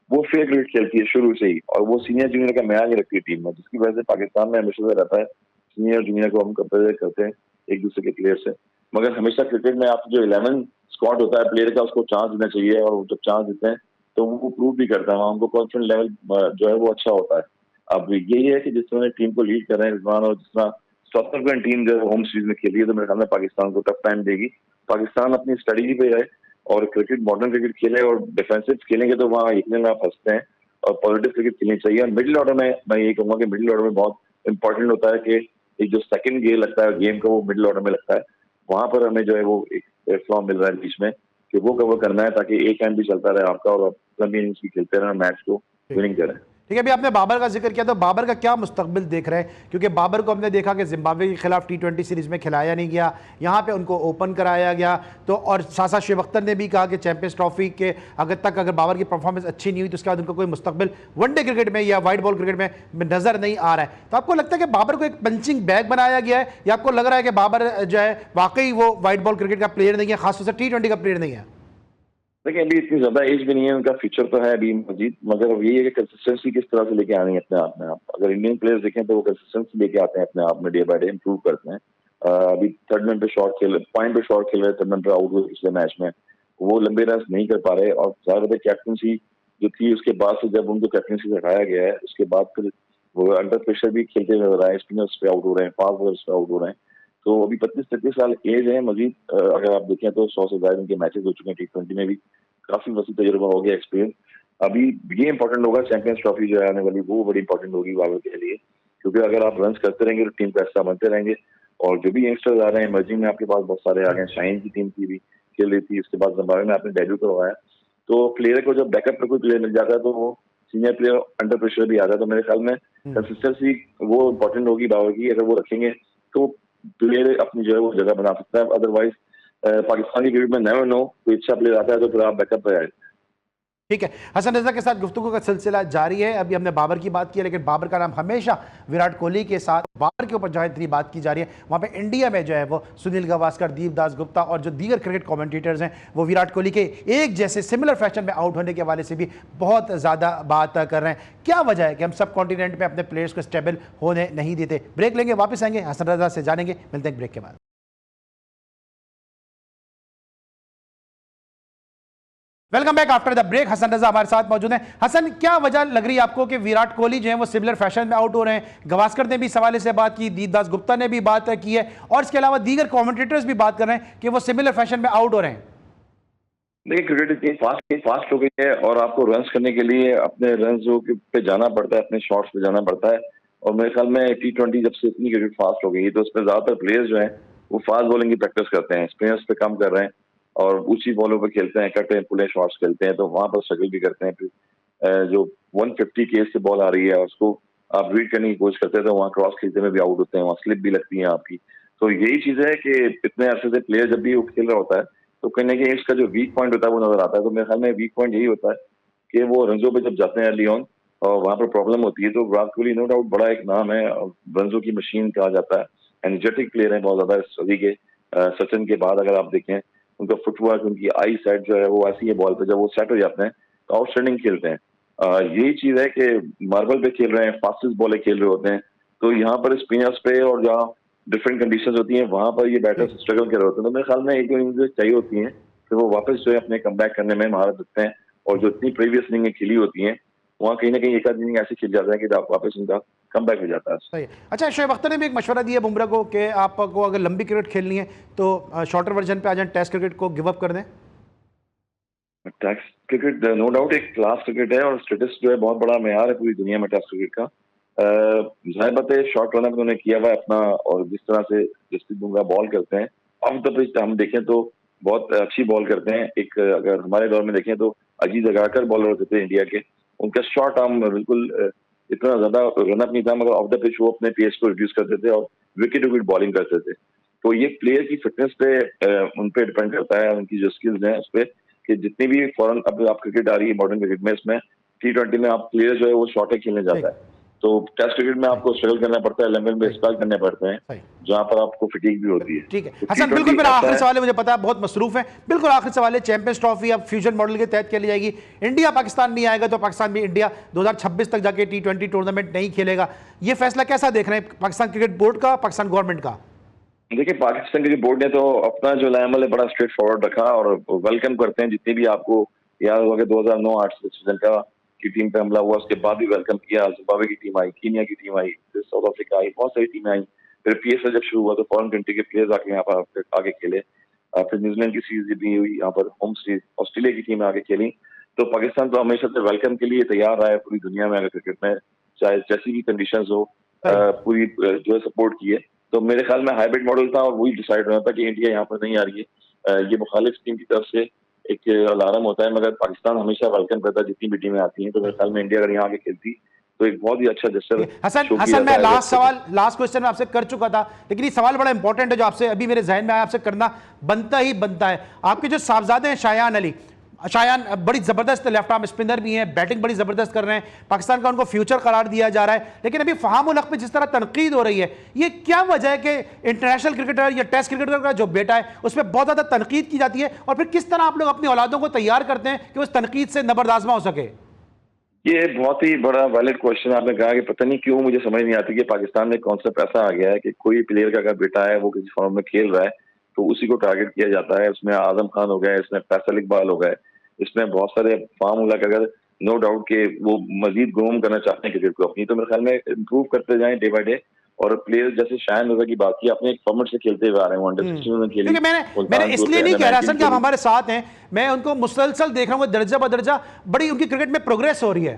वो फेयर क्रिकेट खेलती है शुरू से ही, और वो सीनियर जूनियर का मैच ही रखती है टीम में, जिसकी वजह से पाकिस्तान में हमेशा से रहता है सीनियर जूनियर को हम कंपेयर करते हैं एक दूसरे के प्लेयर से। मगर हमेशा क्रिकेट में आप जो 11 स्क्वाड होता है प्लेयर का, उसको चांस देना चाहिए, और जब चांस देते हैं तो वो प्रूव भी करता है, उनको कॉन्फिडेंस लेवल जो है वो अच्छा होता है। अब यही है कि जिस तरह टीम को लीड कर रहे हैं रिजवान, और जिस तरह साउथ अफ्रीकन टीम जो होम सीरीज में खेली है, तो मेरे ख्याल में पाकिस्तान को टफ टाइम देगी। पाकिस्तान अपनी स्ट्रेटजी पे है और क्रिकेट मॉडर्न क्रिकेट खेले, और डिफेंसिव खेलेंगे तो वहाँ इतने में आप फंसते हैं, और पॉजिटिव क्रिकेट खेलनी चाहिए। और मिडिल ऑर्डर में मैं यही कहूंगा कि मिडिल ऑर्डर में बहुत इंपॉर्टेंट होता है कि एक जो सेकंड गेयर लगता है गेम का, वो मिडिल ऑर्डर में लगता है। वहां पर हमें जो है वो एक प्लेटफॉर्म मिल रहा है बीच में कि वो कवर करना है, ताकि एक टाइम भी चलता रहे आपका, और आप लंबी इनिंग्स भी खेलते रहे, मैच को विनिंग करें। ठीक है, अभी आपने बाबर का जिक्र किया, तो बाबर का क्या मुस्तकबिल देख रहे हैं? क्योंकि बाबर को हमने देखा कि जिम्बाब्वे के खिलाफ T20 सीरीज में खिलाया नहीं गया, यहाँ पे उनको ओपन कराया गया, तो और सासा शुएब अख्तर ने भी कहा कि चैंपियंस ट्रॉफी के अगर बाबर की परफॉर्मेंस अच्छी नहीं हुई तो उसके बाद उनको कोई मुस्तकबिल वनडे क्रिकेट में या वाइट बॉल क्रिकेट में नजर नहीं आ रहा है। तो आपको लगता है कि बाबर को एक पंचिंग बैग बनाया गया है, या आपको लग रहा है कि बाबर जो है वाकई वो वाइट बॉल क्रिकेट का प्लेयर नहीं है, खासतौर से T20 का प्लेयर नहीं है? देखिए अभी इतनी ज्यादा एज भी नहीं है, उनका फ्यूचर तो है अभी मजीद, मगर अब यही है कि कंसिस्टेंसी किस तरह से लेके आनी है अपने आप में। आप अगर इंडियन प्लेयर्स देखें तो वो कंसिस्टेंसी लेके आते हैं अपने आप में, डे बाय डे इंप्रूव करते हैं। अभी थर्ड मैन पे शॉट खेल पॉइंट पे शॉट खेल रहे, थर्ड मैन पे आउट हुए पिछले मैच में, वो लंबे रन नहीं कर पा रहे। और ज्यादातर कैप्टनसी जो थी उसके बाद से, जब उनको कैप्टनसी से हटाया गया है उसके बाद फिर वो अंडर प्रेशर भी खेलते नजर आए, स्पिनर्स पे आउट हो रहे हैं, फास्ट बॉलर्स पे आउट हो रहे हैं। तो अभी 25-33 साल एज है मजीद। अगर आप देखें तो 100 से ज्यादा उनके मैचेस हो चुके हैं T20 में भी, काफी वसी तजुर्बा हो गया, एक्सपीरियंस। अभी ये इंपॉर्टेंट होगा, चैंपियंस ट्रॉफी जो है आने वाली वो बड़ी इंपॉर्टेंट होगी बाबर के लिए, क्योंकि अगर आप रन करते रहेंगे तो टीम का हिस्सा बनते रहेंगे। और जो भी यंगस्टर्स आ रहे हैं इमर्जिंग में, आपके पास बहुत सारे आ गए, शाइन की टीम की भी खेल रही थी, उसके बाद जिम्बाब्वे में आपने डेब्यू करवाया। तो प्लेयर को जब बैकअप पे कोई प्लेयर मिल जाता है तो वो सीनियर प्लेयर अंडर प्रेशर भी आता है। तो मेरे ख्याल में कंसिस्टेंसी वो इंपॉर्टेंट होगी बाबर की, अगर वो रखेंगे तो प्लेयर अपनी जो है वो जगह बना सकता है। अदरवाइज पाकिस्तानी क्रिकेट में नेवर नो, कोई अच्छा प्लेयर आता है तो फिर आप बैकअप पे आए। ठीक है, हसन रजा के साथ गुफ्तगू का सिलसिला जारी है। अभी हमने बाबर की बात की है, लेकिन बाबर का नाम हमेशा विराट कोहली के साथ बाबर के ऊपर जहाँ इतनी बात की जा रही है, वहाँ पे इंडिया में जो है वो सुनील गावस्कर, दीपदास गुप्ता और जो दीगर क्रिकेट कमेंटेटर्स हैं वो विराट कोहली के एक जैसे सिमिलर फैशन में आउट होने के हवाले से भी बहुत ज़्यादा बात कर रहे हैं। क्या वजह है कि हम सब कॉन्टिनेंट में अपने प्लेयर्स को स्टेबल होने नहीं देते? ब्रेक लेंगे, वापस आएंगे, हसन रजा से जानेंगे, मिलते हैं ब्रेक के बाद। Welcome back after the break. Hasan Raza हमारे साथ मौजूद हैं। हसन, क्या वजह लग रही है आपको कि विराट कोहली जो है वो सिमिलर फैशन में आउट हो रहे हैं? गावस्कर ने भी इस हवाले से बात की, दीपदास गुप्ता ने भी बात की है, और इसके अलावा दीगर कमेंटेटर्स भी बात कर रहे हैं कि वो सिमिलर फैशन में आउट हो रहे हैं। देखिए क्रिकेट इतनी फास्ट हो गई है और आपको रन्स करने के लिए अपने रन्स पे जाना पड़ता है, अपने शॉट्स पे जाना पड़ता है। और मेरे ख्याल में T20 जब से इतनी क्रिकेट फास्ट हो गई है तो उसमें ज्यादातर प्लेयर्स जो हैं वो फास्ट बॉलिंग की प्रैक्टिस करते हैं, स्पिनर्स पे कम कर रहे हैं और ऊंची बॉलों पे खेलते हैं, कटे पुले शॉट्स खेलते हैं, तो वहां पर स्ट्रगल भी करते हैं। फिर जो 150 केस से बॉल आ रही है उसको आप रीड करने की कोशिश करते हैं तो वहाँ क्रॉस खेलते में भी आउट होते हैं, वहाँ स्लिप भी लगती है आपकी। तो यही चीज है कि इतने अरसे से प्लेयर जब भी वो खेल रहा होता है तो कहीं ना कहीं इसका जो वीक पॉइंट होता है वो नजर आता है। तो मेरे ख्याल में वीक पॉइंट यही होता है कि वो रंजो पे जब जाते हैं अर्ली ऑन और वहां पर प्रॉब्लम होती है। तो विराट कोहली नो डाउट बड़ा एक नाम है, रंजो की मशीन कहा जाता है, एनर्जेटिक प्लेयर है बहुत ज्यादा इस सदी के। सचिन के बाद अगर आप देखें उनका फुटवर्क, उनकी आई सेट जो है वो ऐसी है बॉल पे, जब वो सेट हो जाते हैं तो आउटस्टैंडिंग खेलते हैं। यही चीज है कि मार्बल पे खेल रहे हैं, फास्टेस्ट बॉलें खेल रहे होते हैं, तो यहाँ पर स्पिनर्स पे और जहाँ डिफरेंट कंडीशंस होती हैं वहां पर ये बैटर्स स्ट्रगल कर रहे होते हैं। तो मेरे ख्याल में एक दो इनिंग्स चाहिए होती हैं फिर वो वापस जो है अपने कमबैक करने में महारत रखते हैं। और जो इतनी प्रीवियस इनिंग खेली होती हैं वहाँ कहीं ना कहीं एक आध इनिंग ऐसे खेल जाता है कि आप वापस उनका कमबैक हो जाता है। सही है। अच्छा, शुएब अख्तर ने भी एक मशवरा दिया बुमराह को कि आपको अगर लंबी क्रिकेट खेलनी है तो शॉर्टर वर्जन पे आ जाए, टेस्ट क्रिकेट को गिव अप कर दें। टेस्ट क्रिकेट नो डाउट एक क्लास क्रिकेट है और स्टेटस जो है बहुत बड़ा मेयार है पूरी दुनिया में टेस्ट क्रिकेट का। जाहिर बात है शॉर्ट रनअप उन्होंने किया हुआ है अपना, और जिस तरह से जसप्रीत बुमराह बॉल करते हैं ऑफ द पिच हम देखें तो बहुत अच्छी बॉल करते हैं। एक अगर हमारे दौर में देखें तो अजीज अगाकर बॉलर होते थे इंडिया के, उनका शॉर्ट आर्म बिल्कुल इतना ज्यादा रनअप नहीं था, मगर ऑफ द पिच वो अपने पेस को रिड्यूस करते थे और विकेट विकेट बॉलिंग करते थे। तो ये प्लेयर की फिटनेस पे उन पे डिपेंड करता है, उनकी जो स्किल्स हैं उस पर, कि जितनी भी फॉरन अब आप क्रिकेट आ रही है मॉडर्न क्रिकेट में, इसमें T20 में आप प्लेयर जो है वो शॉर्ट खेलने जाता है। तो टेस्ट क्रिकेट में आपको स्ट्रगल करना पड़ता है, लंबे में स्पेल करने पड़ते हैं जहां पर आपको फिटिंग भी होती है। ठीक है तो हसन, T20 बिल्कुल मेरा ऐसा आखिरी है। सवाल है, मुझे पता है बहुत मसरूफ है, बिल्कुल आखिरी सवाल है। चैंपियंस ट्रॉफी अब फ्यूजन मॉडल के तहत खेली जाएगी, इंडिया पाकिस्तान नहीं आएगा तो पाकिस्तान भी इंडिया 2026 तक जाके T20 टूर्नामेंट नहीं खेलेगा। ये फैसला कैसा देख रहे हैं पाकिस्तान क्रिकेट बोर्ड का, पाकिस्तान गवर्नमेंट का? देखिए पाकिस्तान क्रिकेट बोर्ड ने तो अपना जो लाइमल है बड़ा स्ट्रेट फॉरवर्ड रखा और वेलकम करते हैं जितने भी, आपको याद होगा कि 2009-8 श्रीलंका की टीम पे हमला हुआ उसके बाद भी वेलकम किया, जिम्बाब्वे की टीम आई, कीनिया की टीम आई, फिर साउथ अफ्रीका आई, बहुत सारी टीमें आई। फिर PSL जब शुरू हुआ तो फॉरेन कंट्री के प्लेयर्स आके यहाँ पर आगे खेले। फिर न्यूजीलैंड की सीरीज भी हुई, यहाँ पर होम सीरीज ऑस्ट्रेलिया की टीम आगे खेली। तो पाकिस्तान तो हमेशा से वेलकम के लिए तैयार रहा है पूरी दुनिया में, अगर क्रिकेट में चाहे जैसी भी कंडीशन हो पूरी जो है सपोर्ट की है। तो मेरे ख्याल में हाइब्रिड मॉडल था और वही डिसाइड होना था कि इंडिया यहाँ पर नहीं आ रही है। ये मुखालिफ टीम की तरफ से एक अलार्म होता है, मगर पाकिस्तान हमेशा वेलकम करता है जितनी भी टीमें आती हैं। तो मेरे ख्याल में इंडिया अगर यहाँ आके खेलती तो एक बहुत ही अच्छा जेस्चर हसन मैं लास्ट क्वेश्चन में आपसे कर चुका था, लेकिन ये सवाल बड़ा इंपॉर्टेंट है जो आपसे अभी मेरे जहन में आया, आपसे करना बनता ही बनता है। आपके जो साहबजादे हैं शायान अली, शायान बड़ी जबरदस्त लेफ्ट आर्म स्पिनर भी हैं, बैटिंग बड़ी जबरदस्त कर रहे हैं, पाकिस्तान का उनको फ्यूचर करार दिया जा रहा है, लेकिन अभी फहाम उल हक पे जिस तरह तनकीद हो रही है, ये क्या वजह है कि इंटरनेशनल क्रिकेटर या टेस्ट क्रिकेटर का जो बेटा है उस पर बहुत ज्यादा तनकीद की जाती है, और फिर किस तरह आप लोग अपनी औलादों को तैयार करते हैं कि उस तनकीद से नबरदाजमा हो सके? ये बहुत ही बड़ा वैलिड क्वेश्चन आपने कहा कि पता नहीं क्यों मुझे समझ नहीं आती कि पाकिस्तान में कॉन्सेप्ट ऐसा आ गया है कि कोई प्लेयर का अगर बेटा है वो किसी फॉर्म में खेल रहा है तो उसी को टारगेट किया जाता है। इसमें आजम खान हो गए, इसमें फैसल इकबाल हो गए, इसमें बहुत सारे फार्म उला अगर नो डाउट के वो मजीद ग्रूम करना चाहते हैं क्रिकेट को अपनी, तो मेरे ख्याल में इम्प्रूव करते जाएं डे बाय डे। और प्लेयर जैसे शायन रजा की बात की, अपने एक फॉर्मेट से खेलते हुए आ रहे हैं, अंडर 16 में खेली। मैंने इसलिए नहीं कह रहा सर कि आप हमारे साथ हैं, मैं उनको मुसलसल देख रहा हूँ, दर्जा बदर्जा बड़ी उनकी क्रिकेट में प्रोग्रेस हो रही है।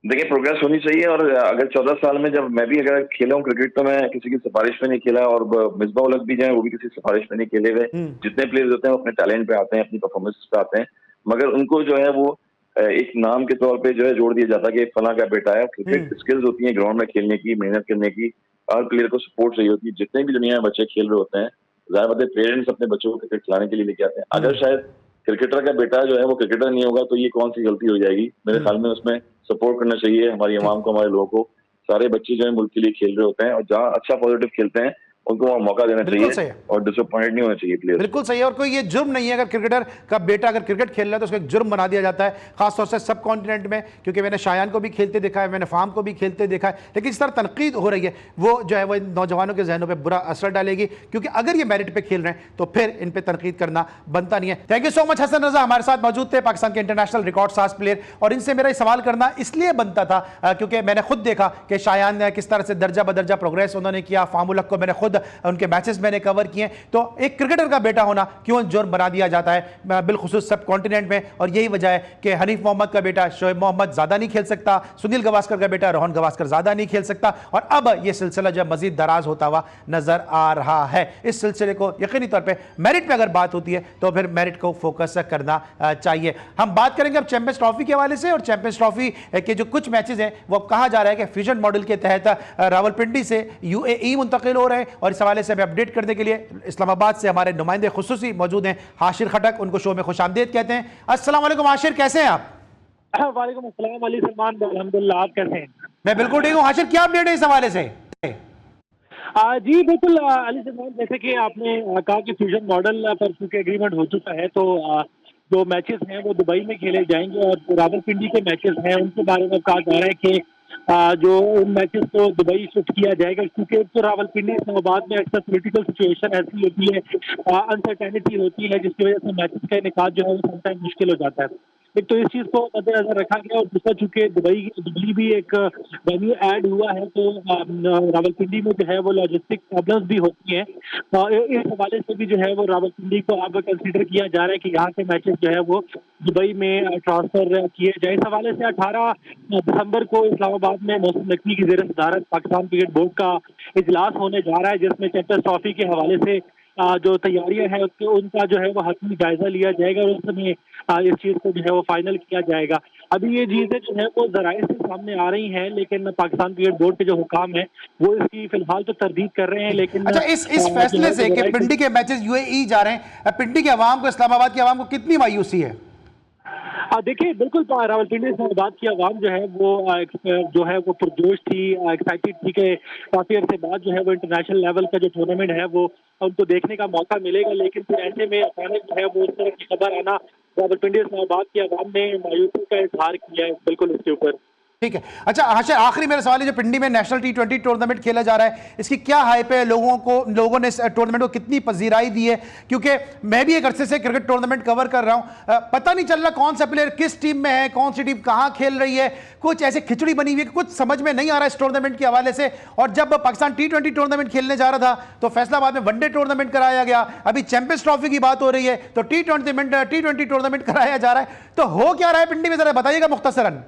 देखिए प्रोग्रेस होनी चाहिए, और अगर 14 साल में जब मैं भी अगर खेला हूँ क्रिकेट तो मैं किसी की सिफारिश में नहीं खेला, और मिसबा उल हक भी जाए वो भी किसी सिफारिश में नहीं खेले हुए। जितने प्लेयर्स होते हैं वो अपने टैलेंट पे आते हैं, अपनी परफॉर्मेंस पे आते हैं, मगर उनको जो है वो एक नाम के तौर पे जो है जोड़ दिया जाता है कि फला का बेटा है। क्रिकेट स्किल्स होती है ग्राउंड में खेलने की, मेहनत करने की, हर प्लेयर को सपोर्ट चाहिए होती है। जितने भी दुनिया में बच्चे खेल रहे होते हैं, जाहिर बात है पेरेंट्स अपने बच्चों को क्रिकेट खिलाने के लिए लेके आते हैं। अगर शायद क्रिकेटर का बेटा जो है वो क्रिकेटर नहीं होगा तो ये कौन सी गलती हो जाएगी? मेरे ख्याल में उसमें सपोर्ट करना चाहिए हमारी अवाम को, हमारे लोगों को। सारे बच्चे जो है मुल्क के लिए खेल रहे होते हैं, और जहाँ अच्छा पॉजिटिव खेलते हैं उनको वहाँ मौका देना चाहिए और डिसअपॉइंट नहीं होना चाहिए प्लेयर। बिल्कुल सही है, और कोई ये जुर्म नहीं है अगर क्रिकेटर का बेटा अगर क्रिकेट खेल रहा है तो उसको एक जुर्म बना दिया जाता है, खासतौर से सब कॉन्टिनेंट में, क्योंकि मैंने शायान को भी खेलते देखा है, मैंने फार्म को भी खेलते देखा है। लेकिन इस तरह तनकीद हो रही है वो जो है वो नौजवानों के जहनों पर बुरा असर डालेगी, क्योंकि अगर ये मेरिट पे खेल रहे हैं तो फिर इन पर तनकीद करना बनता नहीं है। Thank you so much Hasan Raza, हमारे साथ मौजूद थे, पाकिस्तान के इंटरनेशनल रिकॉर्ड साज प्लेयर, और इनसे मेरा सवाल करना इसलिए बनता था क्योंकि मैंने खुद देखा कि शायान ने किस तरह से दर्जा बदर्जा प्रोग्रेस उन्होंने किया, फार्म उल हक को मैंने खुद उनके मैचेस मैंने कवर किए। तो एक क्रिकेटर का बेटा होना क्यों जुर्म बना दिया जाता है बिलखुसूस सब कॉन्टिनेंट में, और यही वजह है कि हनीफ मोहम्मद का बेटा शोएब मोहम्मद ज्यादा नहीं खेल सकता, सुनील गावस्कर का बेटा रोहन गावस्कर ज्यादा नहीं खेल सकता, और अब यह सिलसिला जो मजीद दराज होता हुआ नजर आ रहा है। इस सिलसिले को यकीनी तौर पर मेरिट पर अगर बात होती है तो फिर मेरिट को फोकस करना चाहिए। हम बात करेंगे अब चैंपियंस ट्रॉफी के हवाले से, और चैंपियंस ट्रॉफी के जो कुछ मैचेस हैं वो कहा जा रहा है कि फ्यूजन मॉडल के तहत रावलपिंडी से यूएई मुंतकिल हो रहे हैं, और इस हवाले से हमें अपडेट करने के लिए इस्लामाबाद से हमारे नुमाइंदे खुसूसी मौजूद हैं, हाशिर खटक, उनको शो में खुशामदीद कहते हैं। अस्सलाम वालेकुम हाशिर, कैसे हैं आप? वालेकुम अस्सलाम अली सलमान, अल्हम्दुलिल्लाह, आप कैसे हैं? मैं बिल्कुल ठीक हूँ। हाशिर क्या अपडेट है इस हवाले से? जी बिल्कुल अली सलमान, जैसे कि आपने कहा कि फ्यूजन मॉडल पर चूंकि एग्रीमेंट हो चुका है तो जो मैचेस हैं वो दुबई में खेले जाएंगे, और जो रावलपिंडी के मैचेस हैं उनके बारे में कहा जा रहा है कि जो उन मैचेस को दुबई शिफ्ट किया जाएगा, क्योंकि तो रावलपिंडी इस्लामाबाद में अक्सर पॉलिटिकल सिचुएशन ऐसी होती है, अनसर्टेनिटी होती है, जिसकी वजह से मैचेस का इनेकाद जो है वो समटाइम मुश्किल हो जाता है। एक तो इस चीज़ को मद्देनजर रखा गया, और दूसरा चूंकि दुबई भी एक वेन्यू ऐड हुआ है तो रावलपिंडी में जो है वो लॉजिस्टिक प्रॉब्लम्स भी होती हैं। इस हवाले से भी जो है वो रावलपिंडी को अब कंसीडर किया जा रहा है कि यहाँ के मैचेस जो है वो दुबई में ट्रांसफर किए जाए। इस हवाले से 18 दिसंबर को इस्लामाबाद में मौसम नकवी की ज़ेर सदारत पाकिस्तान क्रिकेट बोर्ड का इजलास होने जा रहा है, जिसमें चैंपियंस ट्रॉफी के हवाले से जो तैयारियां हैं उनका जो है वो हतमी जायजा लिया जाएगा, और उस समय इस चीज़ को जो है वो फाइनल किया जाएगा। अभी ये चीज़ें जो है वो जराए से सामने आ रही हैं, लेकिन पाकिस्तान क्रिकेट बोर्ड के जो हुकाम है वो इसकी फिलहाल तो तरदीद कर रहे हैं। लेकिन अच्छा, इस फैसले से कि पिंडी के मैचेस यूएई जा रहे हैं, पिंडी के अवाम को, इस्लामाबाद की अवाम को कितनी मायूसी है? देखिए बिल्कुल रावलपिंडी इस्लामाबाद की आवाम जो है वो पुरजोश थी, एक्साइटेड थी कि काफ़ी अरसे बाद जो है वो इंटरनेशनल लेवल का जो टूर्नामेंट है वो उनको देखने का मौका मिलेगा। लेकिन फिर ऐसे में अचानक जो है वो इस तरह की खबर आना, रावलपिंडी इस्लामाबाद की आवाम ने मायूसी का इजहार किया है बिल्कुल इसके ऊपर। ठीक है। अच्छा हाशिर, आखिरी मेरा सवाल है, जो पिंडी में नेशनल T20 टूर्नामेंट खेला जा रहा है, इसकी क्या हाइप है? लोगों ने इस टूर्नामेंट को कितनी पजीराई दी है? क्योंकि मैं भी एक अरसे से क्रिकेट टूर्नामेंट कवर कर रहा हूं, पता नहीं चल रहा कौन सा प्लेयर किस टीम में है, कौन सी टीम कहां खेल रही है, कुछ ऐसे खिचड़ी बनी हुई है, कुछ समझ में नहीं आ रहा है इस टूर्नामेंट के हवाले से। और जब पाकिस्तान T20 टूर्नामेंट खेलने जा रहा था तो फैसलाबाद में वनडे टूर्नामेंट कराया गया, अभी चैंपियंस ट्रॉफी की बात हो रही है तो T20 टूर्नामेंट कराया जा रहा है, तो हो क्या रहा है पिंडी में, जरा बताइएगा मुख्तसरन।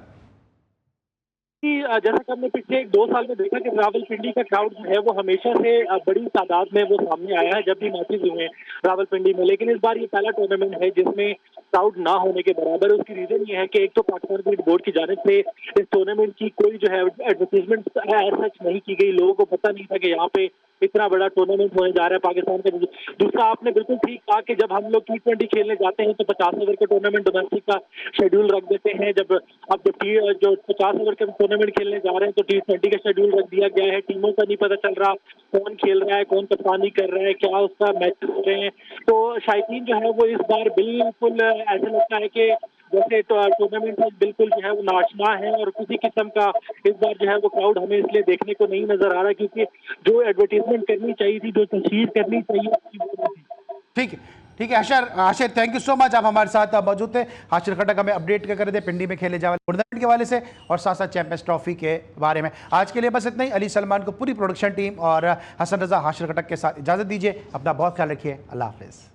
जैसा कि हमने पिछले 1-2 साल में देखा कि रावलपिंडी का क्राउड जो है वो हमेशा से बड़ी तादाद में वो सामने आया है जब भी मैचेस हुए हैं रावलपिंडी में, लेकिन इस बार ये पहला टूर्नामेंट है जिसमें क्राउड ना होने के बराबर है। उसकी रीजन ये है कि एक तो पाकिस्तान क्रिकेट बोर्ड की जानिब से इस टूर्नामेंट की कोई जो है एडवर्टीजमेंट सच नहीं की गई, लोगों को पता नहीं था कि यहाँ पे इतना बड़ा टूर्नामेंट होने जा रहा है पाकिस्तान का। दूसरा, आपने बिल्कुल ठीक कहा कि जब हम लोग T20 खेलने जाते हैं तो 50 ओवर का टूर्नामेंट डोमेस्टिक का शेड्यूल रख देते हैं। जब 50 ओवर का टूर्नामेंट खेलने जा रहे हैं तो T20 का शेड्यूल रख दिया गया है। टीमों का नहीं पता चल रहा कौन खेल रहा है, कौन कप्तानी कर रहा है, क्या उसका मैचेस हो रहे हैं। तो शायकीन जो है वो इस बार बिल्कुल ऐसा लगता है कि जैसे टूर्नामेंट में बिल्कुल जो है वो नाचना है, और किसी किस्म का इस बार जो है वो क्राउड हमें इसलिए देखने को नहीं नजर आ रहा क्योंकि जो एडवर्टीजमेंट करनी चाहिए थी, जो तस्वीर करनी चाहिए। ठीक है Ashir, thank you so much, आप हमारे साथ मौजूद थे। आशिर खटक हमें अपडेट कर रहे थे पिंडी में खेले जाने वाले टूर्नामेंट के हवाले से और साथ साथ चैंपियंस ट्रॉफी के बारे में। आज के लिए बस इतना ही। अली सलमान को, पूरी प्रोडक्शन टीम और हसन रजा, आशिर खटक के साथ इजाजत दीजिए। अपना बहुत ख्याल रखिए। अल्लाह हाफिज़।